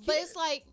But it's like,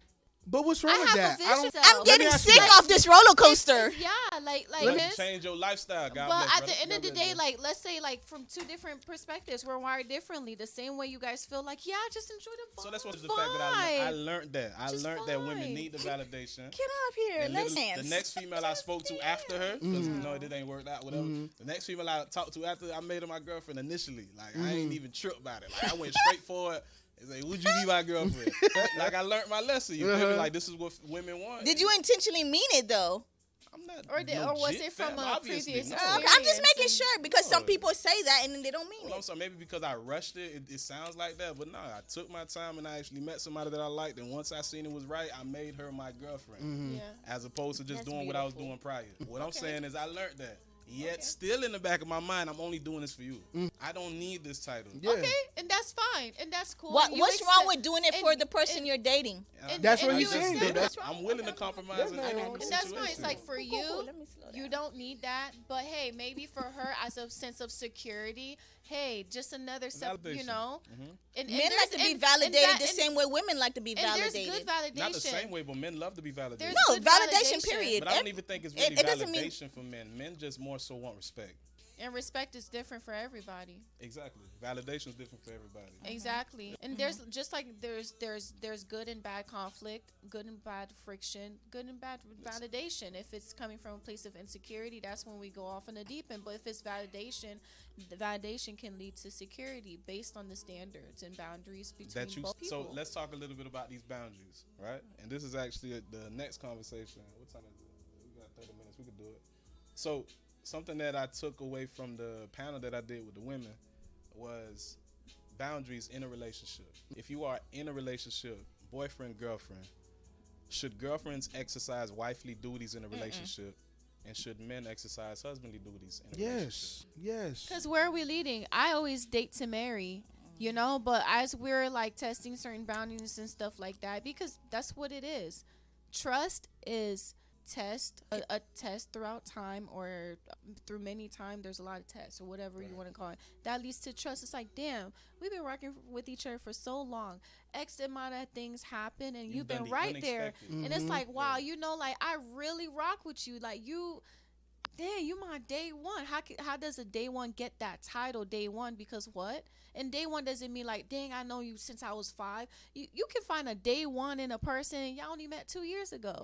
But what's wrong I with have that? a I vision. don't. self. I'm getting ask you sick that. off this roller coaster. Yeah, like You this. change your lifestyle. God But bless, at the end of the brother. day, like, let's say, like, from two different perspectives, we're wired differently. The same way you guys feel like, yeah, just enjoy the vibe. So that's what the fact that I learned that. I Just learned that fine. women need the validation. Get up here. And Let's literally, dance. the next female I spoke to after her, because you know it ain't worked out, whatever. The next female I talked to after, I made her my girlfriend initially. Like I ain't even tripped about it. Like I went straight for it. And say, would you be my girlfriend? Like I learned my lesson. You feel me? Like this is what women want. Did you intentionally mean it though? I'm not. Or was legit, it from fam, a obviously, previous no. Okay, I'm just making experience sure because some No. people say that and then they don't mean Well, I'm it. sorry, maybe because I rushed it, it sounds like that. But no, I took my time and I actually met somebody that I liked. And once I seen it was right, I made her my girlfriend. Yeah. As opposed to just That's doing what I was beautiful. doing prior. What I'm Okay. saying is I learned that. Yet still in the back of my mind, I'm only doing this for you. I don't need this title. Yeah. Okay, and that's fine, and that's cool. What and you what's wrong accept- with doing it for the person and- you're dating? and- That's and what you he's saying, accept though. it. I'm willing to compromise That's in not any wrong. And that's fine. It's situation. like for Cool, you, let me slow you down. don't need that. But hey, maybe for her as a sense of security, hey, just another step, you Validation. know. And Men there's- like to be and validated that- the same way women like to be And there's validated. good validation. Not the same way, but men love to be validated. There's No, good validation, period. But I don't even think it's really it doesn't mean- validation for men. Men just more so want respect. And respect is different for everybody. Exactly. Validation is different for everybody. Exactly. And there's just like there's good and bad conflict, good and bad friction, good and bad validation. If it's coming from a place of insecurity, that's when we go off in the deep end. But if it's validation, the validation can lead to security based on the standards and boundaries between That you. both people. So let's talk a little bit about these boundaries, right? And this is actually the next conversation. What time is it? We got 30 minutes. We could do it. So something that I took away from the panel that I did with the women was boundaries in a relationship. If you are in a relationship, boyfriend, girlfriend, should girlfriends exercise wifely duties in a relationship? And should men exercise husbandly duties in a relationship? Yes. Because where are we leading? I always date to marry, you know, but as we're like testing certain boundaries and stuff like that, because that's what it is. Trust is a test throughout time, or through many time. There's a lot of tests or whatever you want to call it. That leads to trust. It's like, damn, we've been working with each other for so long. X amount of things happen, and you've done been the right there. unexpected. And it's like, wow, you know, like I really rock with you. Like you. Damn, you my day one. How does a day one get that title day one? Because what? And day one doesn't mean like, dang, I know you since I was 5. You can find a day one in a person y'all only met 2 years ago.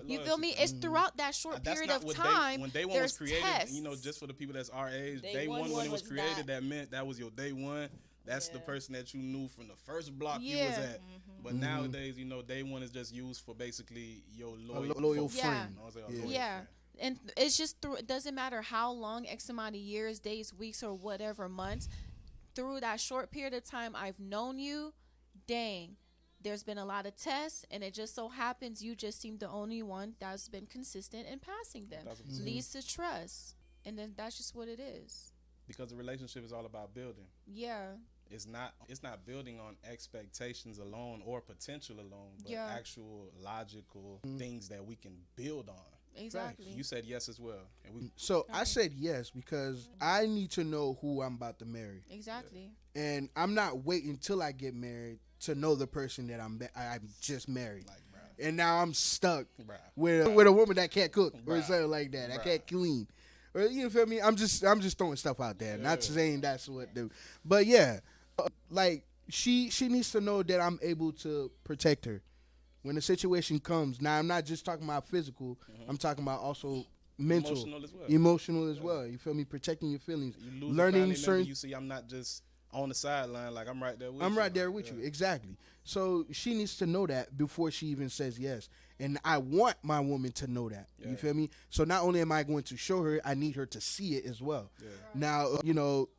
You feel me? It's throughout that short That's period not of what time. when day one there's was created, tests. you know, just for the people that's our age, Day day one one when it was was created, that. that meant that was your day one. That's the Yeah. person that you knew from the first block you was Yeah. at. But nowadays, you know, day one is just used for basically your loyal, loyal folks. Yeah. friend. You know what I'm saying? A Yeah. loyal Yeah. friend. And it's just through. It doesn't matter how long, X amount of years, days, weeks, or whatever months. Through that short period of time I've known you, dang, there's been a lot of tests, and it just so happens you just seem the only one that's been consistent in passing them. Leads to trust, and then that's just what it is. Because the relationship is all about building. Yeah. It's not building on expectations alone or potential alone, but Yeah. actual logical things that we can build on. Exactly. You said yes as well, and we So I said yes because I need to know who I'm about to marry, Exactly. and I'm not waiting till I get married to know the person that I'm just married. like, bruh, And now I'm stuck bruh. with a woman that can't cook or Bruh. something like that. I Bruh. can't clean. Or you feel me? I'm just throwing stuff out there. Not saying that's what do. But yeah, like she needs to know that I'm able to protect her when the situation comes. Now I'm not just talking about physical. I'm talking about also mental, Emotional as well. emotional as well. You feel me? Protecting your feelings, You lose learning a family member, certain. you see, I'm not just on the sideline. Like I'm right there with you. I'm right there Like, with you. Exactly. So she needs to know that before she even says yes. And I want my woman to know that. You feel me? So not only am I going to show her, I need her to see it as well. Yeah. Now, you know,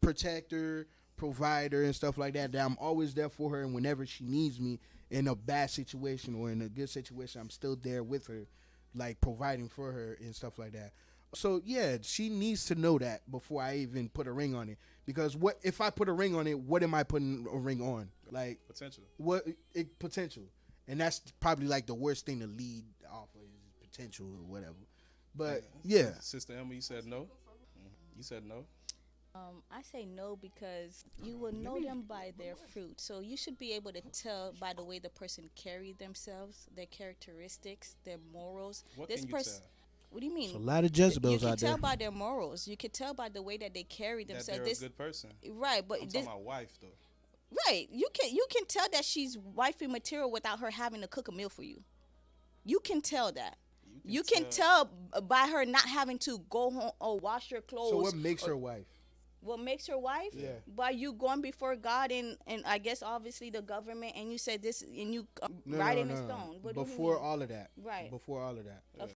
protect her, provide her and stuff like that. That I'm always there for her, and whenever she needs me in a bad situation or in a good situation, I'm still there with her, like providing for her and stuff like that. So yeah, she needs to know that before I even put a ring on it. Because what if I put a ring on it? What am I putting a ring on? Like Potential. potential, and that's probably like the worst thing to lead off of is potential or whatever. But yeah, Sister Emma, you said no. You said no. I say no because you will know them by their fruit. So you should be able to tell by the way the person carry themselves, their characteristics, their morals. What This can you person. tell? What do you mean? There's a lot of You Jezebels can out there. tell by their morals. You can tell by the way that they carry That themselves. they're a good person. Right, but I'm this, talking about wife though. right, you can tell that she's wifey material without her having to cook a meal for you. You can tell that. You can tell by her not having to go home or wash your clothes. So what makes her wife? What makes her wife? Yeah. By you going before God and I guess obviously the government, and you said this and you No, write no, in no, a no. stone. What do you Before mean? all of that. Right. Before all of that. Of